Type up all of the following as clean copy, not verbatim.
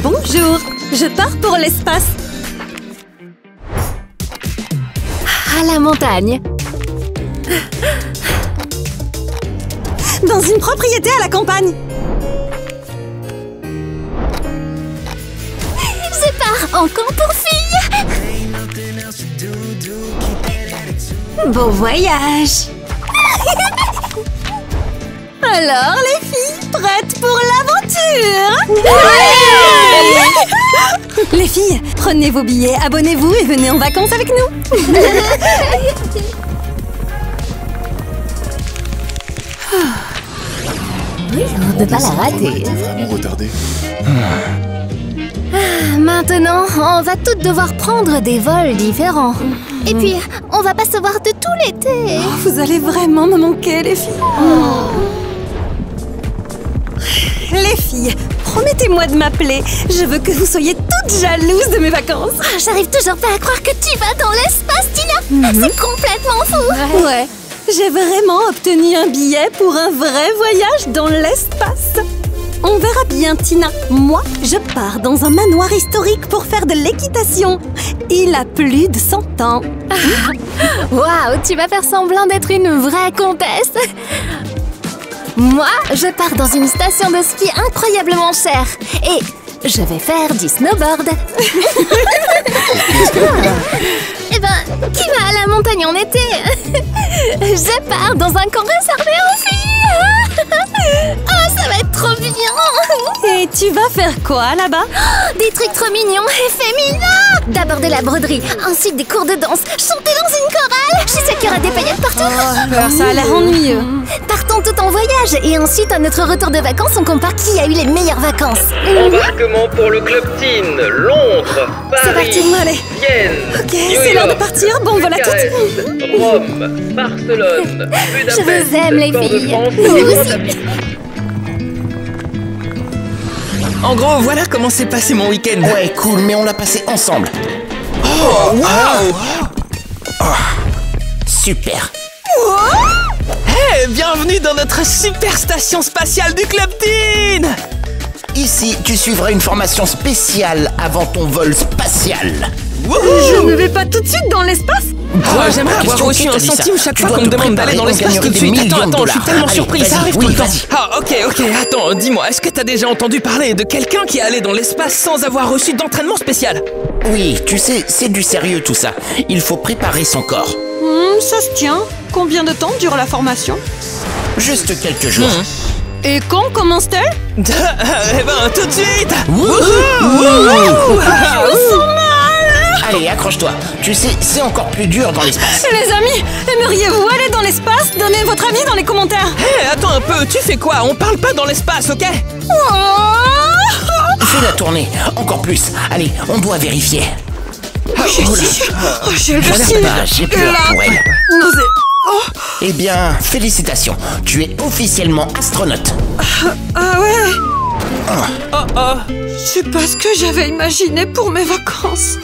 Bonjour, je pars pour l'espace. À la montagne. Dans une propriété à la campagne. Je pars en camp pour filles. Bon voyage. Alors les filles, prêtes pour l'aventure? Ouais. Les filles, prenez vos billets, abonnez-vous et venez en vacances avec nous. Oui, on ne peut pas la rater. Vraiment retardé. Maintenant, on va toutes devoir prendre des vols différents. Et puis, on va pas se voir de tout l'été. Vous allez vraiment me manquer, les filles. Les filles, promettez-moi de m'appeler. Je veux que vous soyez toutes jalouses de mes vacances. J'arrive toujours pas à croire que tu vas dans l'espace, Tina. C'est complètement fou. Ouais. J'ai vraiment obtenu un billet pour un vrai voyage dans l'espace. On verra bien, Tina. Moi, je pars dans un manoir historique pour faire de l'équitation. Il a plus de 100 ans. Waouh, tu vas faire semblant d'être une vraie comtesse. Moi, je pars dans une station de ski incroyablement chère. Et je vais faire du snowboard. Eh ben, qui va à la montagne en été? Je pars dans un camp réservé aux filles. Oh, ça va être trop bien. Et tu vas faire quoi là-bas? Des trucs trop mignons et féminins. D'abord de la broderie, ensuite des cours de danse, chanter dans une chorale. Je suis sûre qu'il y aura des paillettes partout. Alors ça a l'air ennuyeux. Partons tout en voyage et ensuite à notre retour de vacances, on compare qui a eu les meilleures vacances. Embarquement pour le Club Teen, Londres, C'est Paris, parti, allez. Vienne, Ok, New c'est l'heure de York, partir. Bon, voilà tout. Bucarest, Rome, Barcelone, Budapest, Je vous aime, les Port de filles. France Vous et aussi. Guadeloupe. En gros, voilà comment s'est passé mon week-end. Ouais, cool, mais on l'a passé ensemble. Oh, waouh! Super. Hey, bienvenue dans notre super station spatiale du Club Teen! Ici, tu suivras une formation spéciale avant ton vol spatial. Je ne vais pas tout de suite dans l'espace. J'aimerais avoir question, reçu qui un t'a dit ça? centime chaque Tu fois dois qu'on me te demande d'aller préparer, dans on l'espace gagnerait tout de des suite. millions de Attends, je suis dollars. tellement Allez, surpris, ça vas-y, arrive oui, tout le temps. vas-y. Ah, ok, attends, dis-moi, est-ce que t'as déjà entendu parler de quelqu'un qui est allé dans l'espace sans avoir reçu d'entraînement spécial? Oui, tu sais, c'est du sérieux tout ça. Il faut préparer son corps. Ça se tient. Combien de temps dure la formation? Juste quelques jours. Et quand commence-t-elle? Eh ben, tout de suite! Allez, accroche-toi. Tu sais, c'est encore plus dur dans l'espace. Les amis, aimeriez-vous aller dans l'espace? Donnez votre avis dans les commentaires. Hé, attends un peu, tu fais quoi? On parle pas dans l'espace, ok? Fais la tournée, encore plus. Allez, on doit vérifier. J'ai le Regarde vertige. pas, j'ai peur pour elle. Nausée. Eh bien, félicitations. Tu es officiellement astronaute. Ah ouais? C'est pas ce que j'avais imaginé pour mes vacances.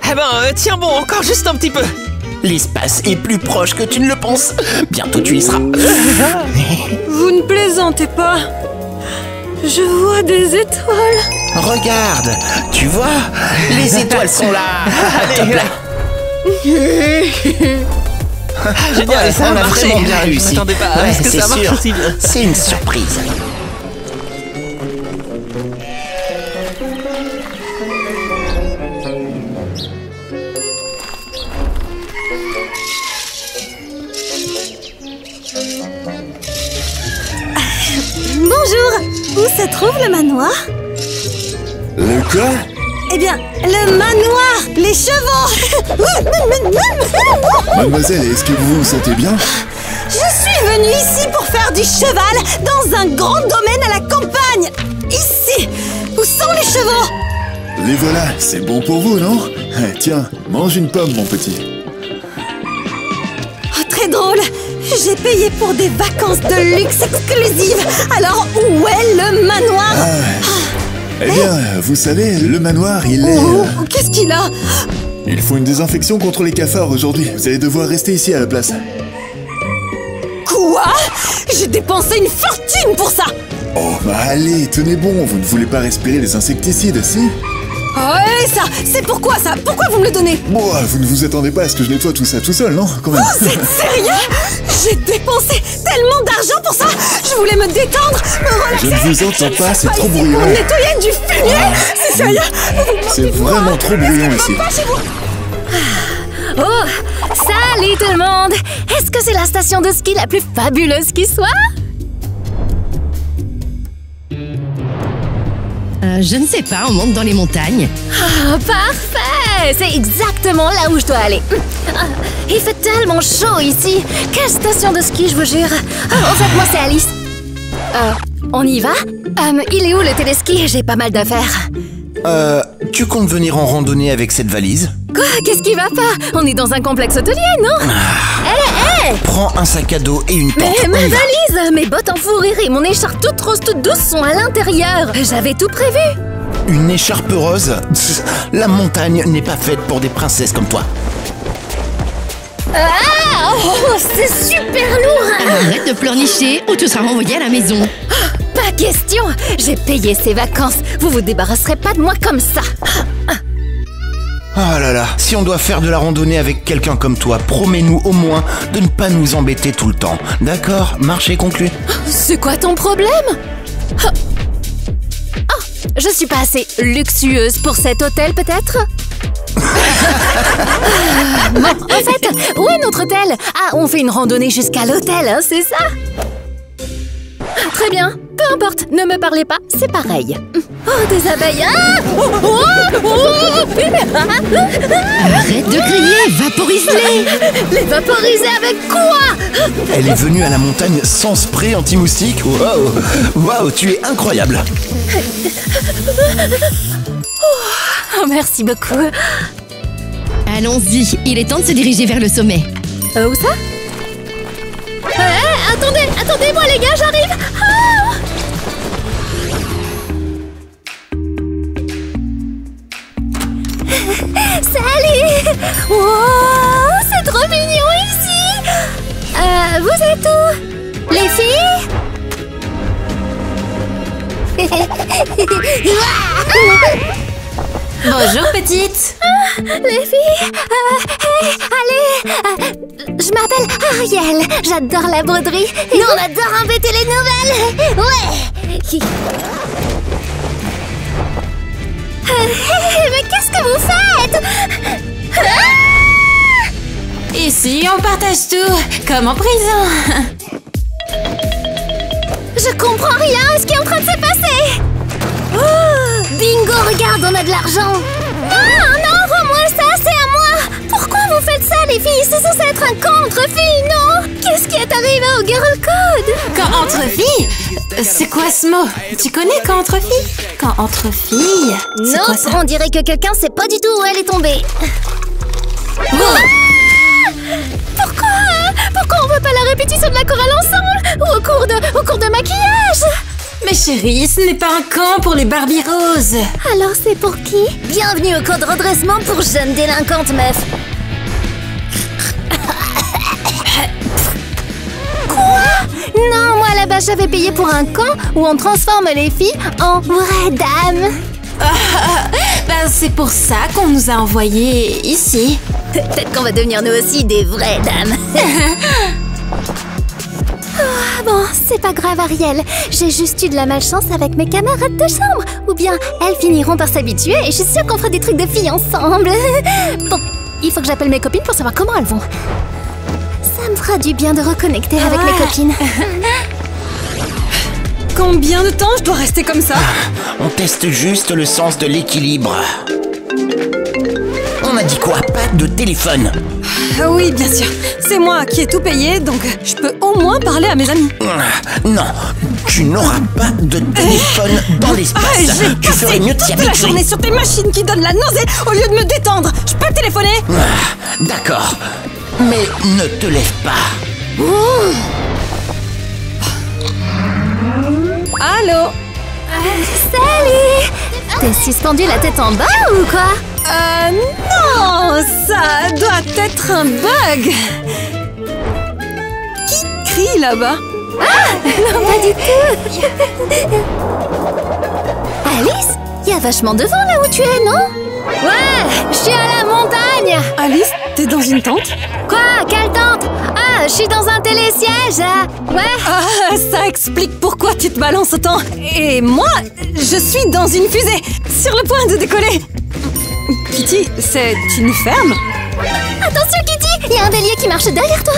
Eh ben, tiens bon, encore juste un petit peu. L'espace est plus proche que tu ne le penses. Bientôt tu y seras. Vous ne plaisantez pas. Je vois des étoiles. Regarde, tu vois, les étoiles sont là. Top là. Génial, Ouais, ça a on a marché. vraiment bien Je réussi. m'attendais pas à Ouais, ce que c'est ça marche sûr. aussi bien. C'est une surprise. Bonjour. Où se trouve le manoir? Le quoi? Eh bien, le manoir. Les chevaux. Mademoiselle, est-ce que vous vous sentez bien? Je suis venue ici pour faire du cheval dans un grand domaine à la campagne. Ici. Où sont les chevaux? Les voilà, c'est bon pour vous, non? Tiens, mange une pomme, mon petit. Oh, très drôle. J'ai payé pour des vacances de luxe exclusives. Alors, où est le manoir? Eh bien, vous savez, le manoir, il est... Oh, qu'est-ce qu'il a? Il faut une désinfection contre les cafards aujourd'hui. Vous allez devoir rester ici à la place. Quoi? J'ai dépensé une fortune pour ça. Oh, bah allez, tenez bon, vous ne voulez pas respirer les insecticides, si? Oh, et ça, c'est pourquoi ça? Pourquoi vous me le donnez? Bon, vous ne vous attendez pas à ce que je nettoie tout ça tout seul, non? Quand même. Vous êtes sérieux? J'ai dépensé tellement d'argent pour ça. Je voulais me détendre, me relaxer. Je ne vous entends pas, c'est trop ici bruyant. pour nettoyer du fumier. C'est sérieux? C'est vraiment trop bruyant ici. Pas chez vous. Oh, salut tout le monde! Est-ce que c'est la station de ski la plus fabuleuse qui soit? Je ne sais pas, on monte dans les montagnes. Ah, parfait! C'est exactement là où je dois aller. Ah, il fait tellement chaud ici. Quelle station de ski, je vous jure. En fait, moi, c'est Alice. On y va? Il est où le téléski? J'ai pas mal d'affaires. Tu comptes venir en randonnée avec cette valise? Quoi? Qu'est-ce qui va pas? On est dans un complexe hôtelier, non? Hé! Prends un sac à dos et une tente. Mais on ma y va. valise, mes bottes en fourrure et mon écharpe toute rose toute douce sont à l'intérieur. J'avais tout prévu. Une écharpe rose? Pff, la montagne n'est pas faite pour des princesses comme toi. Ah! Oh, c'est super lourd! Arrête de pleurnicher ou tu seras renvoyé à la maison. Pas question! J'ai payé ces vacances. Vous vous débarrasserez pas de moi comme ça. Oh là là, si on doit faire de la randonnée avec quelqu'un comme toi, promets-nous au moins de ne pas nous embêter tout le temps. D'accord? Marché conclu? C'est quoi ton problème? Oh, je suis pas assez luxueuse pour cet hôtel, peut-être? Bon, en fait, où est notre hôtel? Ah, on fait une randonnée jusqu'à l'hôtel, hein, c'est ça? Très bien, peu importe, ne me parlez pas, c'est pareil. Oh, des abeilles! Ah! Oh, oh, oh! Arrête de crier, vaporise-les. Les vaporiser avec quoi? Elle est venue à la montagne sans spray anti-moustique? Waouh! Waouh, tu es incroyable! Oh, merci beaucoup. Allons-y, il est temps de se diriger vers le sommet. Où ça? Attendez-moi les gars, j'arrive! Ah! Salut! Wow, c'est trop mignon ici! Vous êtes où? Les filles? Bonjour, petite. Les filles? Allez! Je m'appelle Ariel, j'adore la broderie. Et nous, on adore embêter les nouvelles! Ouais! Mais qu'est-ce que vous faites? Ici, on partage tout, comme en prison. Je comprends rien à ce qui est en train de se passer! Oh, bingo, regarde, on a de l'argent! Non, rends-moi ça, c'est à moi! Pourquoi vous faites ça, les filles? C'est censé être un camp entre filles, non? Qu'est-ce qui est arrivé au Girl Code? Camp entre filles? C'est quoi ce mot? Tu connais camp entre filles? Camp entre filles? C'est Non, quoi ça? on dirait que quelqu'un sait pas du tout où elle est tombée. Pourquoi on veut pas la répétition de la chorale ensemble? Ou au cours de maquillage? Mais chérie, ce n'est pas un camp pour les Barbie roses. Alors c'est pour qui? Bienvenue au camp de redressement pour jeunes délinquantes, meuf. Quoi? Non, moi là-bas j'avais payé pour un camp où on transforme les filles en vraies dames. Ben, c'est pour ça qu'on nous a envoyés ici. Peut-être qu'on va devenir nous aussi des vraies dames. Ah, bon, c'est pas grave, Ariel. J'ai juste eu de la malchance avec mes camarades de chambre. Ou bien, elles finiront par s'habituer et je suis sûre qu'on fera des trucs de filles ensemble. Bon, il faut que j'appelle mes copines pour savoir comment elles vont. Ça me fera du bien de reconnecter avec mes copines. Combien de temps je dois rester comme ça? On teste juste le sens de l'équilibre. On a dit quoi? Pas de téléphone. Oui, bien sûr. C'est moi qui ai tout payé, donc je peux au moins parler à mes amis. Non, tu n'auras pas de téléphone dans l'espace. J'ai Tu ferais passé mieux de t'y toute la habituer. journée sur tes machines qui donnent la nausée au lieu de me détendre. Je peux téléphoner? D'accord, mais ne te lève pas. Allô? Salut! T'es suspendu la tête en bas ou quoi? Non, ça doit être un bug. Qui crie là-bas? Non, pas du tout. Alice, il y a vachement de vent là où tu es, non? Ouais, je suis à la montagne. Alice, t'es dans une tente? Quoi? Quelle tente? Ah, je suis dans un télésiège. Ouais. Ah, ça explique pourquoi tu te balances autant. Et moi, je suis dans une fusée, sur le point de décoller. Kitty, c'est une ferme? Attention, Kitty, il y a un bélier qui marche derrière toi.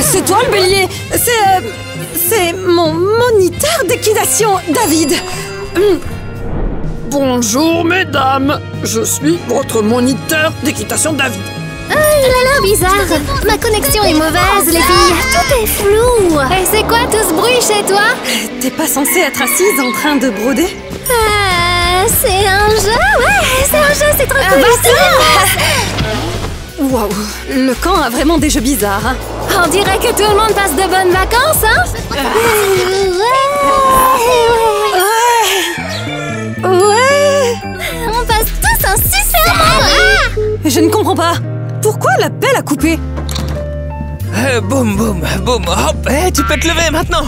C'est toi le bélier. C'est mon moniteur d'équitation, David. Bonjour mesdames, je suis votre moniteur d'équitation David. Il a l'air bizarre. Ma connexion est mauvaise, les filles. Tout est flou. Et c'est quoi tout ce bruit chez toi? T'es pas censée être assise en train de broder? C'est un jeu. Ouais, c'est un jeu, c'est trop cool. Waouh, le camp a vraiment des jeux bizarres. Hein. On dirait que tout le monde passe de bonnes vacances, hein? Ouais. On passe tous un super moment. Je ne comprends pas. Pourquoi la pelle a coupé? Boum, boum, boum, hop. Tu peux te lever maintenant.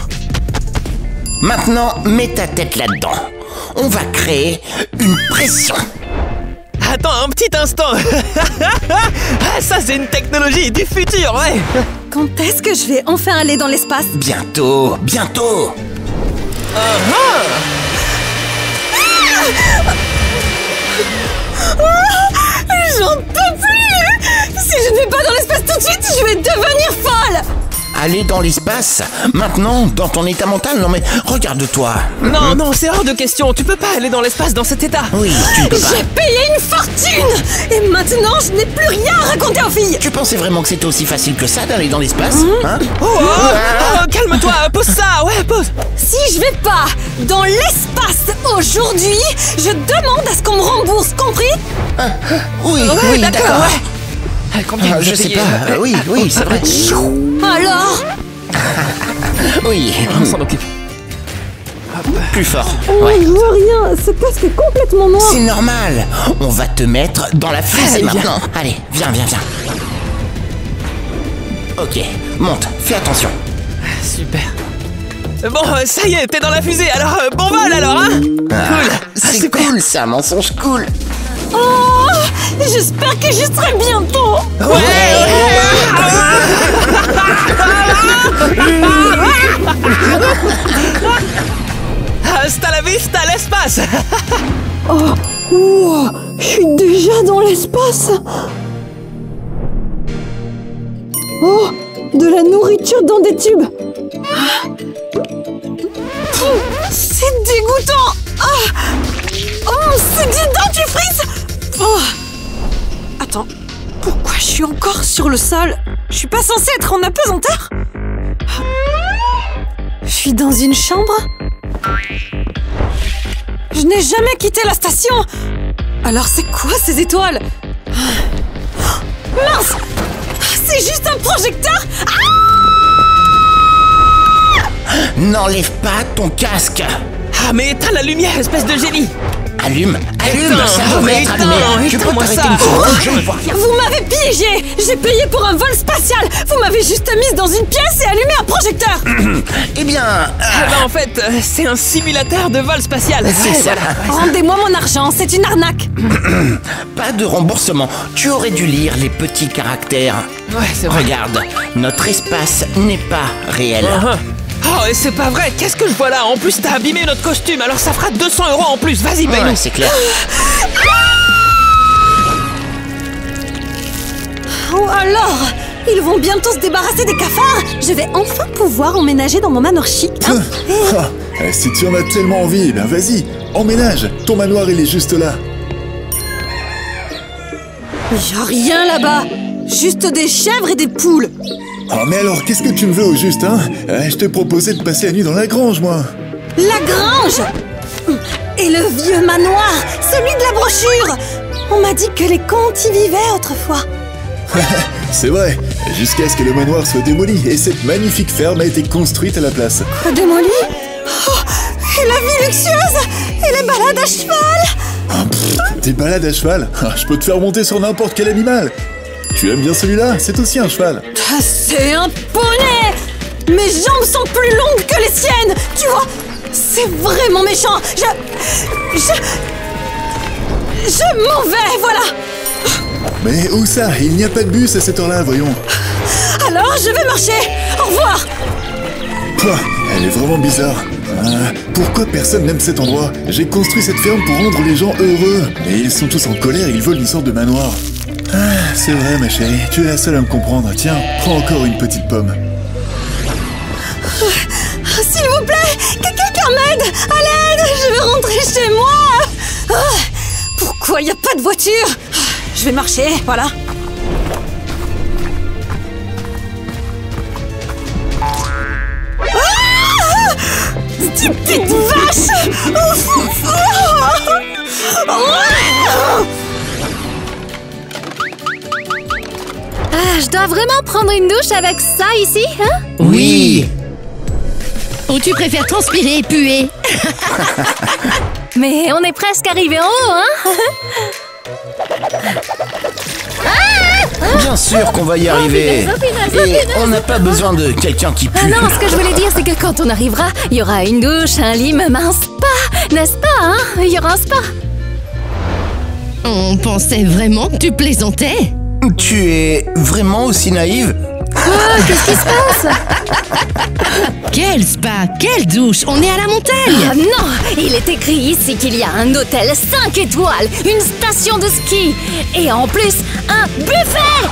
Maintenant, mets ta tête là-dedans. On va créer une pression. Attends un petit instant. Ah, ça, c'est une technologie du futur, ouais. Quand est-ce que je vais enfin aller dans l'espace? Bientôt, bientôt. J'en peux plus! Si je ne vais pas dans l'espace tout de suite, je vais devenir folle! Aller dans l'espace? Maintenant, dans ton état mental? Non mais, regarde-toi. Non, non, c'est hors de question. Tu peux pas aller dans l'espace dans cet état. Oui, tu ne peux pas. J'ai payé une fortune! Et maintenant, je n'ai plus rien à raconter aux filles! Tu pensais vraiment que c'était aussi facile que ça d'aller dans l'espace? Hein? Calme-toi, pose ça, ouais, pose. Si je vais pas dans l'espace aujourd'hui, je demande à ce qu'on me rembourse, compris? Oui, Ouais, oui, d'accord, d'accord. ouais. Combien vous Je sais payez pas. Oui, oui, c'est vrai. Alors? Oui, On s'en occupe. plus fort. Oh, je vois rien, ce casque est complètement noir. C'est normal. On va te mettre dans la fusée Allez, viens. maintenant. Allez, viens, viens, viens. Ok, monte, fais attention. Super. Bon, ça y est, t'es dans la fusée, alors bon vol alors, hein? Cool. C'est cool, c'est un mensonge cool. Oh, j'espère que j'y serai bientôt. Hasta la vista, l'espace. Wow, je suis déjà dans l'espace. Oh, de la nourriture dans des tubes. C'est dégoûtant. Oh, c'est du dentifrice. Oh. Attends, pourquoi je suis encore sur le sol? Je suis pas censée être en apesanteur? Je suis dans une chambre? Je n'ai jamais quitté la station. Alors c'est quoi ces étoiles? Mince! C'est juste un projecteur? N'enlève pas ton casque. Ah, mais éteins la lumière, espèce de génie. Allume, allume, Éteins, ça devrait être allumé. Tu peux éteins-moi t'arrêter ça. une seconde, je vais voir. Vous m'avez piégé! J'ai payé pour un vol spatial! Vous m'avez juste mise dans une pièce et allumé un projecteur! Eh bien, Ah bah en fait, c'est un simulateur de vol spatial. c'est ça. Rendez-moi mon argent, c'est une arnaque! Pas de remboursement. Tu aurais dû lire les petits caractères. Ouais, c'est vrai. Regarde, notre espace n'est pas réel. Oh, et c'est pas vrai, qu'est-ce que je vois là? En plus, t'as abîmé notre costume, alors ça fera 200 € en plus. Vas-y, paye-nous. Ouais, c'est clair. Oh alors! Ils vont bientôt se débarrasser des cafards! Je vais enfin pouvoir emménager dans mon manoir chic. Hein. Si tu en as tellement envie, ben vas-y, emménage. Ton manoir, il est juste là. Y'a rien là-bas! Juste des chèvres et des poules! Oh, mais alors, qu'est-ce que tu me veux au juste, hein? Je t'ai proposé de passer la nuit dans la grange, moi. La grange! Et le vieux manoir! Celui de la brochure! On m'a dit que les contes y vivaient autrefois. C'est vrai, jusqu'à ce que le manoir soit démoli et cette magnifique ferme a été construite à la place. Quoi, démoli? Oh, et la vie luxueuse! Et les balades à cheval! Des balades à cheval? Je peux te faire monter sur n'importe quel animal. Tu aimes bien celui-là? C'est aussi un cheval. C'est un poney! Mes jambes sont plus longues que les siennes. Tu vois? C'est vraiment méchant. Je m'en vais, voilà. Mais où ça? Il n'y a pas de bus à cette heure-là, voyons. Alors, je vais marcher. Au revoir. Pouah, elle est vraiment bizarre. Pourquoi personne n'aime cet endroit? J'ai construit cette ferme pour rendre les gens heureux. Mais ils sont tous en colère et ils veulent une sorte de manoir. C'est vrai, ma chérie, tu es la seule à me comprendre. Tiens, prends encore une petite pomme. S'il vous plaît, que quelqu'un m'aide. À l'aide, je veux rentrer chez moi. Pourquoi il n'y a pas de voiture? Je vais marcher, voilà. Stupide vache! Je dois vraiment prendre une douche avec ça ici, hein? Oui. Ou tu préfères transpirer et puer? Mais on est presque arrivé en haut, hein? Bien sûr qu'on va y arriver. Et on n'a pas besoin de quelqu'un qui pue. Ah non, ce que je voulais dire, c'est que quand on arrivera, il y aura une douche, un lit, même un spa, n'est-ce pas, hein? Il y aura un spa. On pensait vraiment que tu plaisantais. Tu es vraiment aussi naïve? Qu'est-ce qui se passe? Quel spa, quelle douche, on est à la montagne. Ah non, il est écrit ici qu'il y a un hôtel 5 étoiles, une station de ski et en plus un buffet.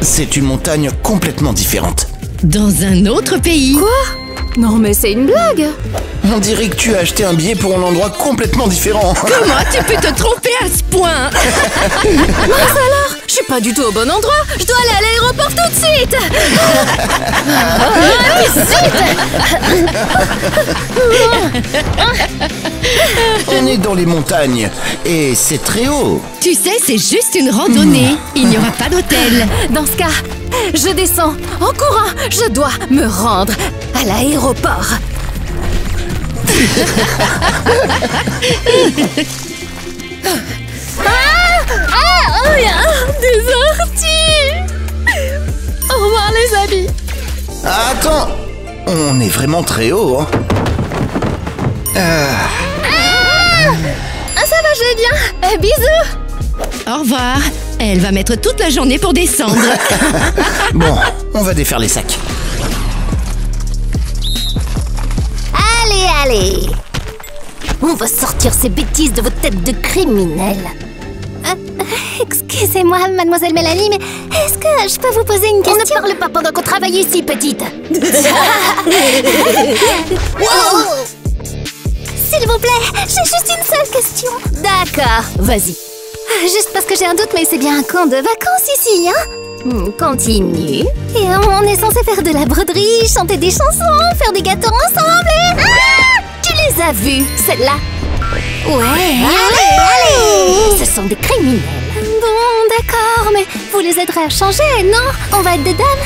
C'est une montagne complètement différente. Dans un autre pays. Quoi? Non mais c'est une blague. On dirait que tu as acheté un billet pour un endroit complètement différent. Comment tu peux te tromper à ce point? Mince alors, je suis pas du tout au bon endroit. Je dois aller à l'aéroport tout de suite. On est dans les montagnes et c'est très haut. Tu sais, c'est juste une randonnée. Il n'y aura pas d'hôtel. Dans ce cas, je descends en courant. Je dois me rendre à l'aéroport. Des orties. Au revoir les amis. Attends, on est vraiment très haut, hein. Ça va, je vais bien. Bisous. Au revoir. Elle va mettre toute la journée pour descendre. Bon, on va défaire les sacs. Allez. On va sortir ces bêtises de vos têtes de criminels. Excusez-moi, mademoiselle Mélanie, mais est-ce que je peux vous poser une question? On ne parle pas pendant qu'on travaille ici, petite. Wow. S'il vous plaît, j'ai juste une seule question. D'accord, vas-y. Juste parce que j'ai un doute, mais c'est bien un camp de vacances ici, hein? Continue. Et on est censé faire de la broderie, chanter des chansons, faire des gâteaux ensemble et... Tu les as vus, celles-là? Ouais. Allez. Ce sont des criminels. Bon, d'accord, mais vous les aiderez à changer, non? On va être des dames.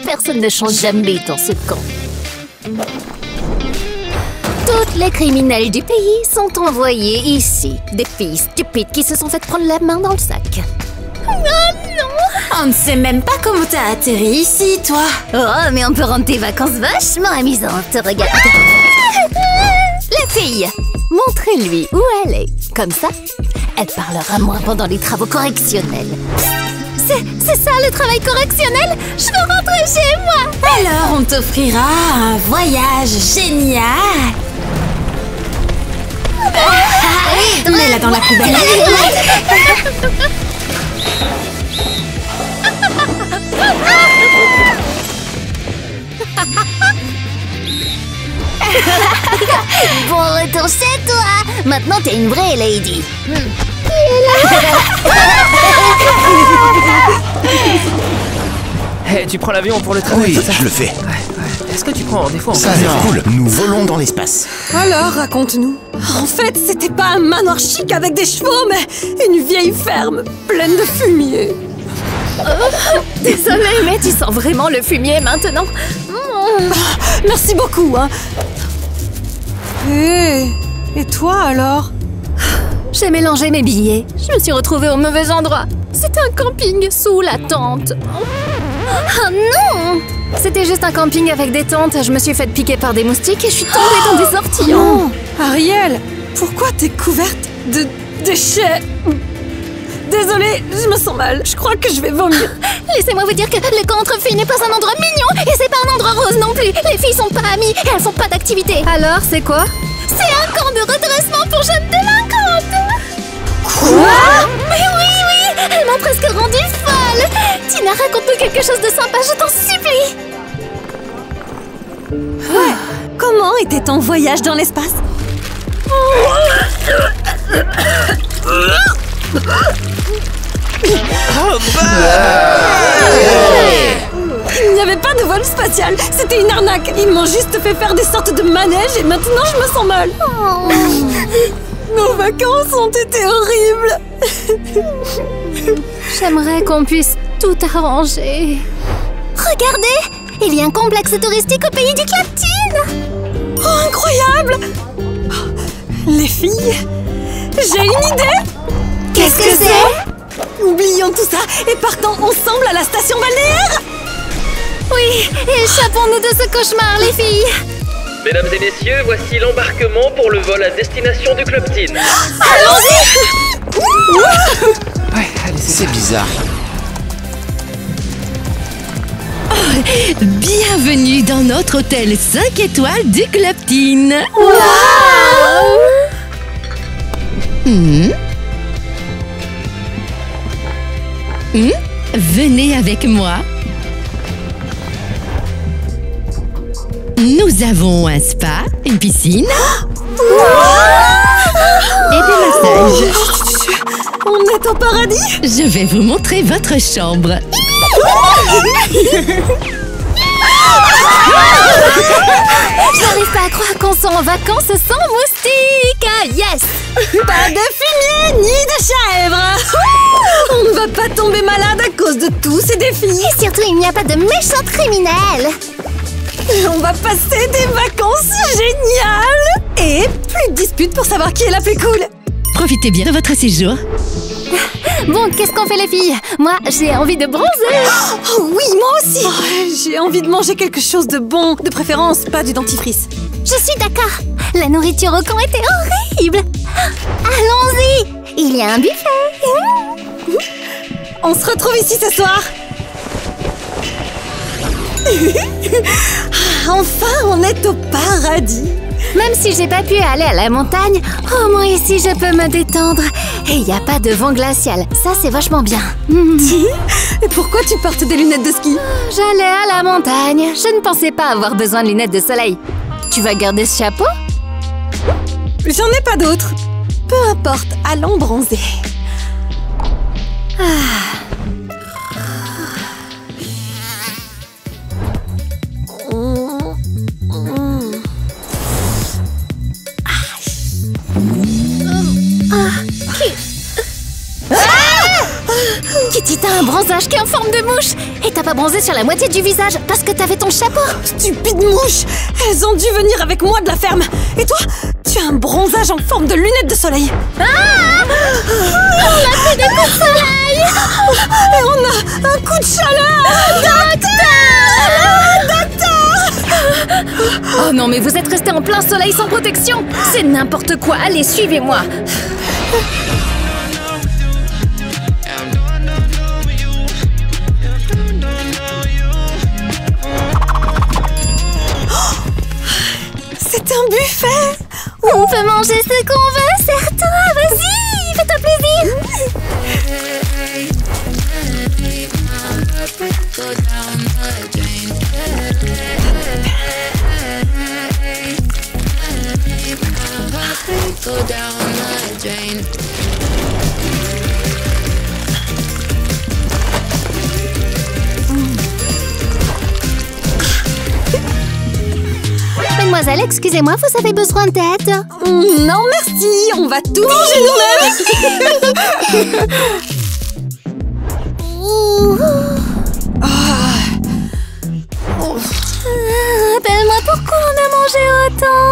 Personne ne change jamais dans ce camp. Toutes les criminels du pays sont envoyés ici. Des filles stupides qui se sont faites prendre la main dans le sac. Oh non! On ne sait même pas comment t'as atterri ici, toi. Oh, mais on peut rendre tes vacances vachement amusantes, regarde. La fille, montrez-lui où elle est. Comme ça, elle parlera moins pendant les travaux correctionnels. C'est ça le travail correctionnel? Je veux rentrer chez moi. Alors, on t'offrira un voyage génial. Mets-la dans la poubelle. Bon retour chez toi. Maintenant, t'es une vraie lady. Hey, tu prends l'avion pour le travail? Oui, c'est ça? je le fais. Ouais. Est-ce que tu prends des fois en Ça a l'air cool. Nous volons dans l'espace. Alors, raconte-nous. En fait, c'était pas un manoir chic avec des chevaux, mais une vieille ferme pleine de fumier. Désolée, mais tu sens vraiment le fumier maintenant. Merci beaucoup, hein. Et toi alors? J'ai mélangé mes billets. Je me suis retrouvée au mauvais endroit. C'était un camping sous la tente. Oh non! C'était juste un camping avec des tentes. Je me suis fait piquer par des moustiques et je suis tombée dans des ortillons. Oh, Ariel, pourquoi t'es couverte de déchets? Désolée, je me sens mal. Je crois que je vais vomir. Laissez-moi vous dire que le camp entre filles n'est pas un endroit mignon et c'est pas un endroit rose non plus. Les filles sont pas amies et elles font pas d'activité. Alors, c'est quoi? C'est un camp de redressement pour jeunes délinquantes. Quoi? Mais oui, elles m'ont presque rendue folle. Tina, raconte-nous quelque chose de sympa, je t'en supplie. Ouais. Comment était ton voyage dans l'espace? Il n'y avait pas de vol spatial, c'était une arnaque. Ils m'ont juste fait faire des sortes de manèges et maintenant je me sens mal. Nos vacances ont été horribles. J'aimerais qu'on puisse tout arranger. Regardez, il y a un complexe touristique au pays du Cleptine. Oh, incroyable! Les filles, j'ai une idée! Qu'est-ce que c'est? Oublions tout ça et partons ensemble à la station balnéaire! Oui, échappons-nous de ce cauchemar, les filles! Mesdames et messieurs, voici l'embarquement pour le vol à destination du Club Teen. Allons-y! Ouais, allez, C'est bizarre. Bienvenue dans notre hôtel 5 étoiles du Club Teen. Venez avec moi. Nous avons un spa, une piscine et des massages. On est au paradis? Je vais vous montrer votre chambre. J'arrive pas à croire qu'on soit en vacances sans moustiques. Yes! Pas de fumier ni de chèvre! On ne va pas tomber malade à cause de tous ces défis! Et surtout, il n'y a pas de méchants criminels. On va passer des vacances géniales! Et plus de disputes pour savoir qui est la plus cool! Profitez bien de votre séjour. Bon, qu'est-ce qu'on fait, les filles? Moi, j'ai envie de bronzer. Oh oui, moi aussi! J'ai envie de manger quelque chose de bon, de préférence pas du dentifrice. Je suis d'accord. La nourriture au camp était horrible. Allons-y. Il y a un buffet. On se retrouve ici ce soir! Enfin, on est au paradis! Même si j'ai pas pu aller à la montagne, au moins ici je peux me détendre. Et il n'y a pas de vent glacial, ça c'est vachement bien. Et pourquoi tu portes des lunettes de ski? J'allais à la montagne, je ne pensais pas avoir besoin de lunettes de soleil. Tu vas garder ce chapeau? J'en ai pas d'autres. Peu importe, allons bronzer. Kitty, t'as un bronzage qui est en forme de mouche. Et t'as pas bronzé sur la moitié du visage parce que t'avais ton chapeau. Stupide mouche! Elles ont dû venir avec moi de la ferme. Et toi, tu as un bronzage en forme de lunettes de soleil. On a fait des coups de soleil. Et on a un coup de chaleur! Oh non, mais vous êtes restés en plein soleil sans protection. C'est n'importe quoi, allez, suivez-moi. C'est un buffet! On peut manger ce qu'on veut, serre-toi, vas-y, fais-toi plaisir. Mademoiselle, excusez-moi, vous avez besoin d'aide? Non, merci, on va tout manger nous-mêmes. Rappelle-moi pourquoi on a mangé autant.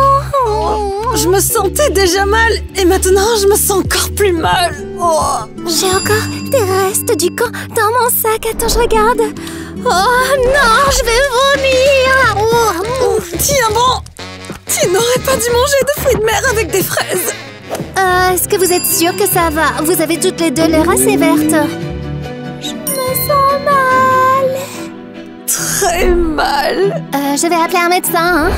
Je me sentais déjà mal et maintenant je me sens encore plus mal. J'ai encore des restes du camp dans mon sac. Attends, je regarde. Oh non, je vais vomir. Tiens bon, tu n'aurais pas dû manger de fruits de mer avec des fraises. Est-ce que vous êtes sûr que ça va? Vous avez toutes les deux l'air assez vertes. Je me sens mal. Très mal. Je vais appeler un médecin, hein.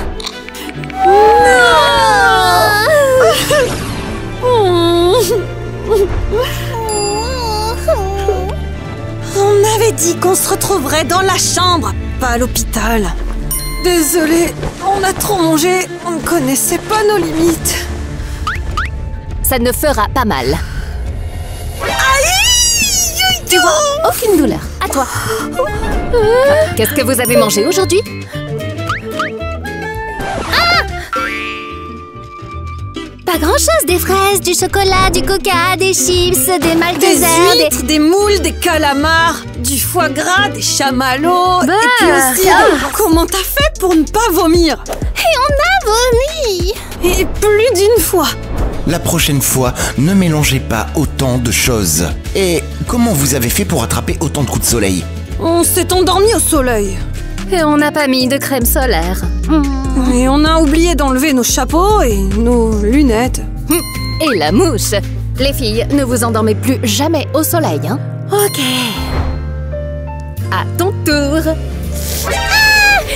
On avait dit qu'on se retrouverait dans la chambre, pas à l'hôpital. Désolée, on a trop mangé, on ne connaissait pas nos limites. Ça ne fera pas mal. Aïe! Tu vois, aucune douleur. À toi. Qu'est-ce que vous avez mangé aujourd'hui? Pas grand-chose, des fraises, du chocolat, du coca, des chips, des Des maltesers, huîtres, des moules, des calamars, du foie gras, des chamallows. Bah, et puis aussi, comment t'as fait pour ne pas vomir? Et on a vomi. Et plus d'une fois. La prochaine fois, ne mélangez pas autant de choses. Et comment vous avez fait pour attraper autant de coups de soleil? On s'est endormi au soleil. Et on n'a pas mis de crème solaire. Et on a oublié d'enlever nos chapeaux et nos lunettes. Et la mouche. Les filles, ne vous endormez plus jamais au soleil, hein? Ok. À ton tour.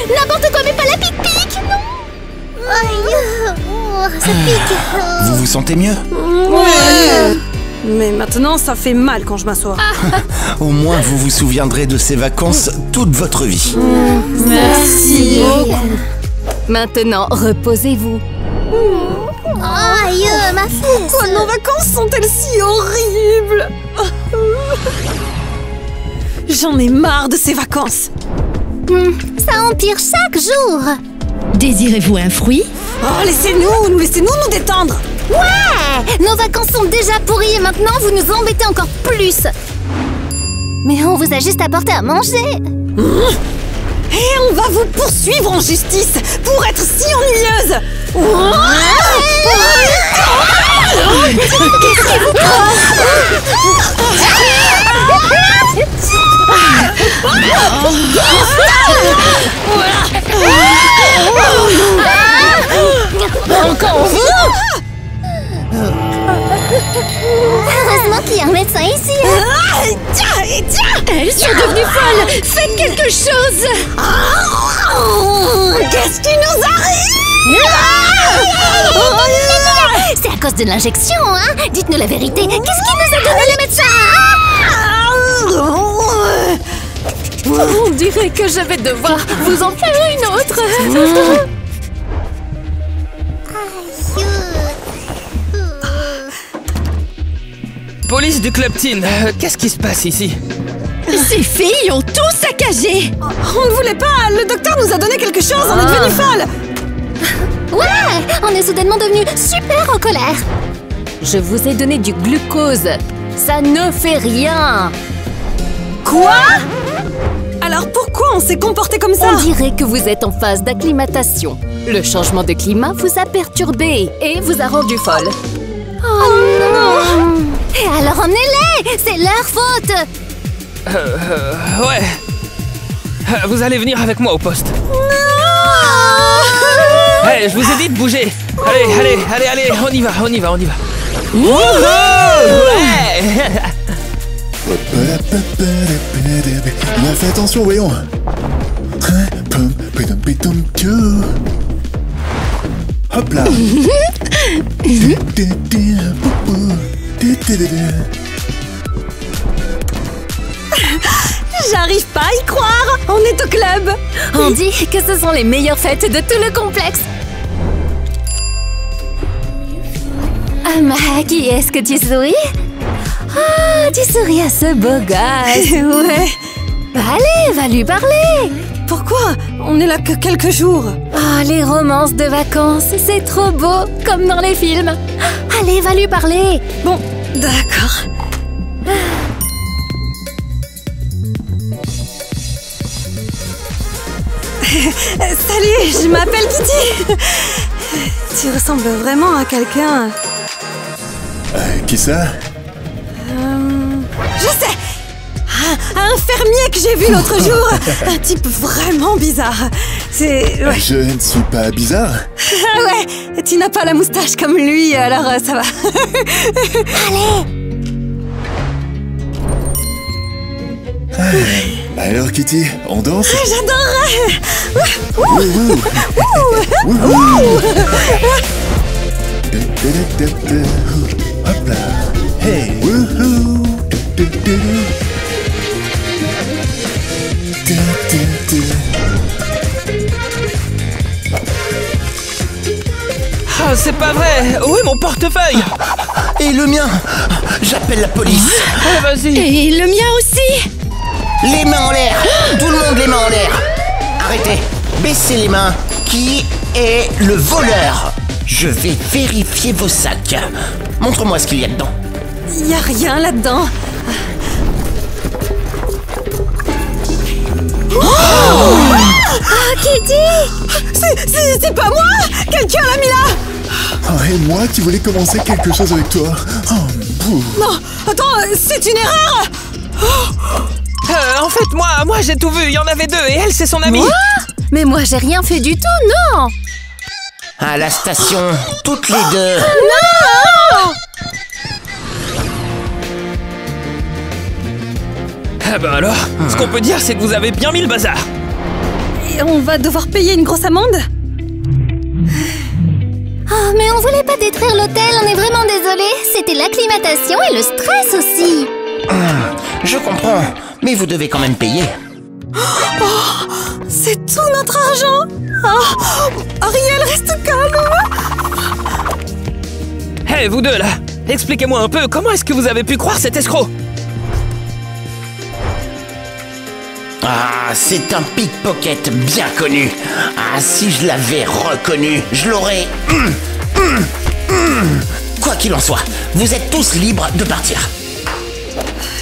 N'importe quoi, mais pas la pique-pique, non! Aïe, ça pique. Vous vous sentez mieux? Ouais. Mais maintenant, ça fait mal quand je m'assois. Au moins, vous vous souviendrez de ces vacances toute votre vie. Merci. Maintenant, reposez-vous. Aïe, ma fesse. Pourquoi nos vacances sont-elles si horribles? J'en ai marre de ces vacances. Ça empire chaque jour. Désirez-vous un fruit? Oh, laissez-nous nous détendre. Ouais! Nos vacances sont déjà pourries et maintenant vous nous embêtez encore plus. Mais on vous a juste apporté à manger. Et on va vous poursuivre en justice pour être si ennuyeuse. Encore vous? Heureusement qu'il y a un médecin ici. Elles sont devenues folles! Faites quelque chose! Qu'est-ce qui nous arrive? C'est à cause de l'injection, hein? Dites-nous la vérité. Qu'est-ce qui nous a donné le médecin? On dirait que je vais devoir vous en faire une autre. Police du Club Teen, qu'est-ce qui se passe ici? Ces filles ont tout saccagé! On ne voulait pas. Le docteur nous a donné quelque chose. On est devenus folles. Ouais, on est soudainement devenus super en colère. Je vous ai donné du glucose. Ça ne fait rien. Quoi? Alors pourquoi on s'est comporté comme ça? On dirait que vous êtes en phase d'acclimatation. Le changement de climat vous a perturbé et vous a rendu folle. Oh non! Et alors emmenez-les! C'est leur faute! Ouais. Vous allez venir avec moi au poste. Hey, je vous ai dit de bouger. Allez, on y va. Ouais. Bien, fais attention, voyons. Hop là. J'arrive pas à y croire. On est au club. On dit que ce sont les meilleures fêtes de tout le complexe. Alma, qui est-ce que tu souris? Ah, tu souris à ce beau gosse. Ouais. Allez, va lui parler. Pourquoi? On est là que quelques jours. Ah, les romances de vacances, c'est trop beau, comme dans les films. Allez, va lui parler. Bon, d'accord. Salut, je m'appelle Kitty. Tu ressembles vraiment à quelqu'un. Qui ça? Je sais. un fermier que j'ai vu l'autre jour. Un type vraiment bizarre. C'est... ouais. Je ne suis pas bizarre. Ah ouais, tu n'as pas la moustache comme lui, alors ça va. Alors Kitty, on danse? J'adorerais. Wouhou. Wouhou. Hop là. Hey. Wouhou. Ah, c'est pas vrai. Où est mon portefeuille? Et le mien. J'appelle la police. Ah, vas-y. Et le mien aussi. Les mains en l'air. Tout le monde les mains en l'air. Arrêtez. Baissez les mains. Qui est le voleur? Je vais vérifier vos sacs. Montre-moi ce qu'il y a dedans. Il y a rien là-dedans. Oh, Kitty! C'est pas moi! Quelqu'un l'a mis là! Oh, et moi qui voulais commencer quelque chose avec toi. Oh, pouf. Non! Attends, c'est une erreur! En fait, moi j'ai tout vu. Il y en avait deux et elle, c'est son amie. Quoi? Mais moi, j'ai rien fait du tout, non! À la station, toutes les deux. Non! Ah bah alors, ce qu'on peut dire, c'est que vous avez bien mis le bazar. Et on va devoir payer une grosse amende? Oh, mais on voulait pas détruire l'hôtel, on est vraiment désolé. C'était l'acclimatation et le stress aussi. Je comprends, mais vous devez quand même payer. C'est tout notre argent! Oh, Ariel, reste calme! Hé, vous deux là, expliquez-moi un peu, comment est-ce que vous avez pu croire cet escroc? Ah, c'est un pickpocket bien connu. Ah, si je l'avais reconnu, je l'aurais... Quoi qu'il en soit, vous êtes tous libres de partir.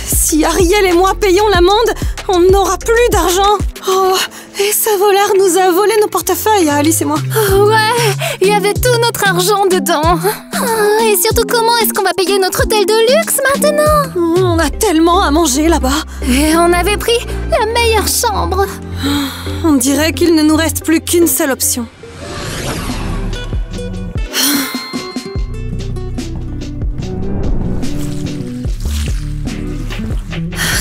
Si Ariel et moi payons l'amende, on n'aura plus d'argent! Oh, et ce voleur nous a volé nos portefeuilles, Alice et moi. Oh, ouais, il y avait tout notre argent dedans. Oh, et surtout, comment est-ce qu'on va payer notre hôtel de luxe maintenant? On a tellement à manger là-bas. Et on avait pris la meilleure chambre. On dirait qu'il ne nous reste plus qu'une seule option.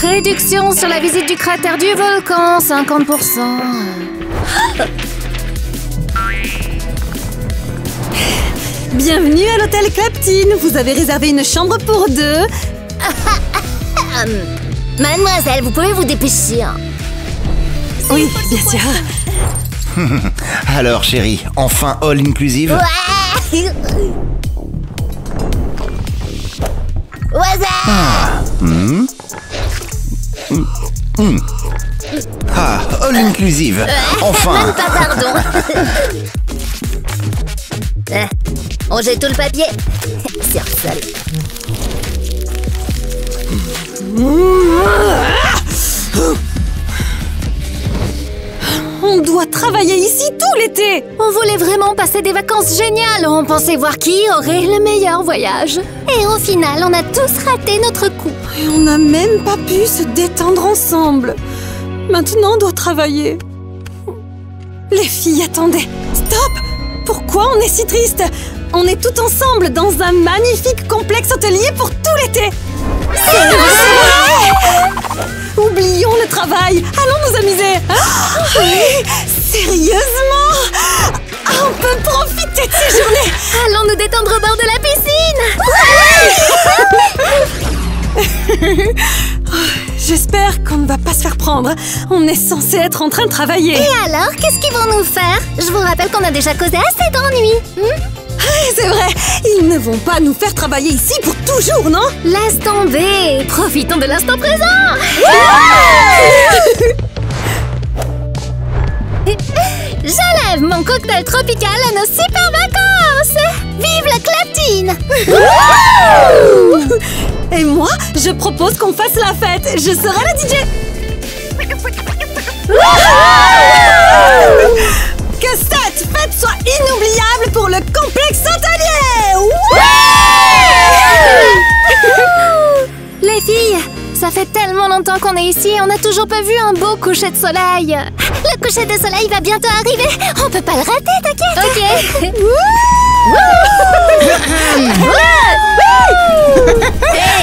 Réduction sur la visite du cratère du volcan, 50%. Bienvenue à l'hôtel Claptine. Vous avez réservé une chambre pour deux. Mademoiselle, vous pouvez vous dépêcher. Oui, bien sûr. Alors chérie, enfin all inclusive. Ouais. Ah, all inclusive. Enfin. Même pas pardon. On jette tout le papier. C'est salé. On doit travailler ici tout l'été. On voulait vraiment passer des vacances géniales. On pensait voir qui aurait le meilleur voyage. Et au final, on a tous raté notre coup. Et on n'a même pas pu se détendre ensemble. Maintenant, on doit travailler. Les filles, attendez. Stop! Pourquoi on est si triste? On est tout ensemble dans un magnifique complexe hôtelier pour tout l'été. C'est vrai! Oublions le travail. Allons nous amuser. Oui, sérieusement? On peut profiter de ces journées. Allons nous détendre au bord de la piscine. J'espère qu'on ne va pas se faire prendre. On est censé être en train de travailler. Et alors, qu'est-ce qu'ils vont nous faire? Je vous rappelle qu'on a déjà causé assez d'ennuis. C'est vrai, ils ne vont pas nous faire travailler ici pour toujours, non? Laisse tomber. Profitons de l'instant présent. J'enlève mon cocktail tropical à nos super vacances. Vive la Claptine. Et moi, je propose qu'on fasse la fête. Je serai la DJ. Que cette fête soit inoubliable pour le complexe hôtelier. Les filles, Ça fait tellement longtemps qu'on est ici et on n'a toujours pas vu un beau coucher de soleil. Le coucher de soleil va bientôt arriver. On peut pas le rater, t'inquiète. Ok.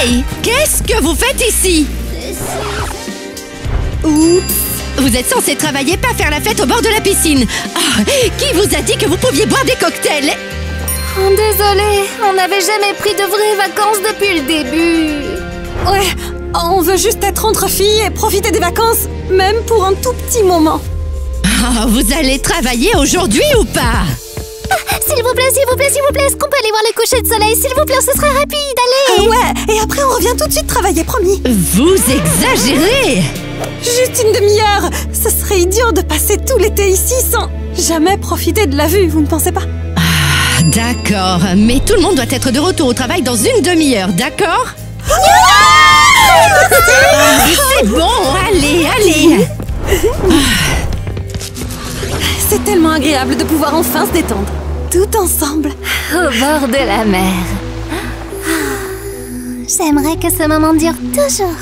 Hey, qu'est-ce que vous faites ici? Oups. Vous êtes censé travailler, pas faire la fête au bord de la piscine. Oh, qui vous a dit que vous pouviez boire des cocktails? Oh, désolée, on n'avait jamais pris de vraies vacances depuis le début. Ouais, on veut juste être entre filles et profiter des vacances, même pour un tout petit moment. Oh, vous allez travailler aujourd'hui ou pas? S'il vous plaît, s'il vous plaît, s'il vous plaît, est-ce qu'on peut aller voir le coucher de soleil? S'il vous plaît, ce serait rapide, allez! Ouais, et après on revient tout de suite travailler, promis. Vous exagérez! Juste une demi-heure. Ce serait idiot de passer tout l'été ici sans jamais profiter de la vue, vous ne pensez pas? Ah, d'accord, mais tout le monde doit être de retour au travail dans une demi-heure, d'accord? C'est bon, allez, allez! C'est tellement agréable de pouvoir enfin se détendre. Tout ensemble. Au bord de la mer. J'aimerais que ce moment dure toujours.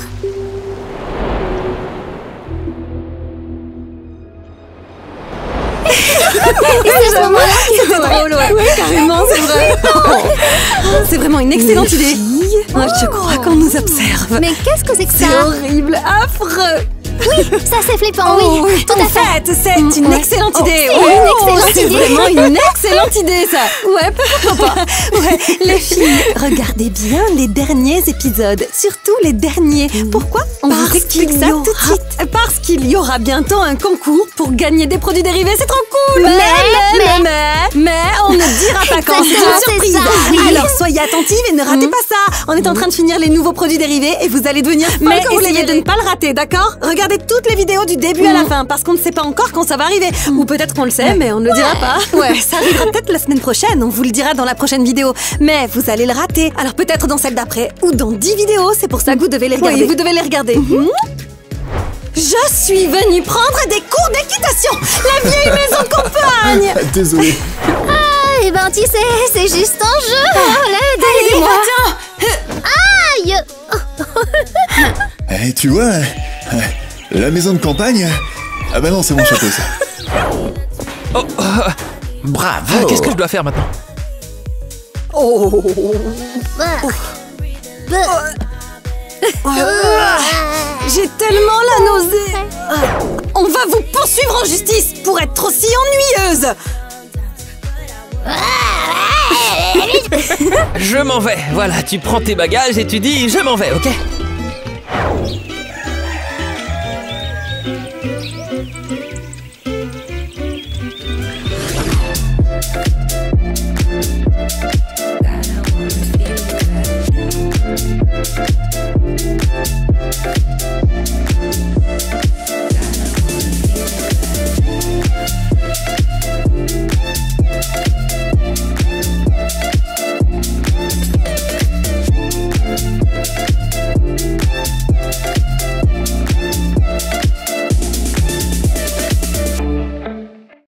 Et c'est ce moment-là C'est drôle, ouais. Ouais, carrément, c'est vrai. C'est vraiment une excellente idée. Je crois qu'on nous observe. Mais qu'est-ce que c'est que C'est ça? horrible, affreux. Oui, ça c'est flippant, Oh, oui, tout à en fait. c'est une Ouais. excellente Oh, idée. c'est une excellente c'est idée. vraiment une excellente idée, ça. Ouais, pourquoi pas. Ouais, les filles, regardez bien les derniers épisodes, surtout les derniers. Pourquoi? On vous explique ça tout de suite. Parce qu'il y aura bientôt un concours pour gagner des produits dérivés, c'est trop cool. Mais on ne dira pas quand. C'est C'est ça, une c'est surprise. ça, oui. Alors soyez attentives et ne ratez pas ça. On est en train de finir les nouveaux produits dérivés et vous allez devenir folle quand vous essayez de ne pas le rater, d'accord? Regardez toutes les vidéos du début à la fin parce qu'on ne sait pas encore quand ça va arriver. Ou peut-être qu'on le sait, mais on ne le dira pas. Ouais, ça arrivera peut-être la semaine prochaine. On vous le dira dans la prochaine vidéo. Mais vous allez le rater. Alors peut-être dans celle d'après ou dans 10 vidéos. C'est pour ça que vous devez les regarder. Oui, vous devez les regarder. Je suis venue prendre des cours d'équitation. La vieille maison de campagne. Désolé. Ah, et ben tu sais, c'est juste un jeu. Aidez-moi. Aïe. Eh, tu vois, la maison de campagne. Ah bah non, c'est mon chapeau, ça. Bravo. Qu'est-ce que je dois faire maintenant? J'ai tellement la nausée. On va vous poursuivre en justice pour être aussi ennuyeuse. Je m'en vais. Voilà, tu prends tes bagages et tu dis je m'en vais, ok?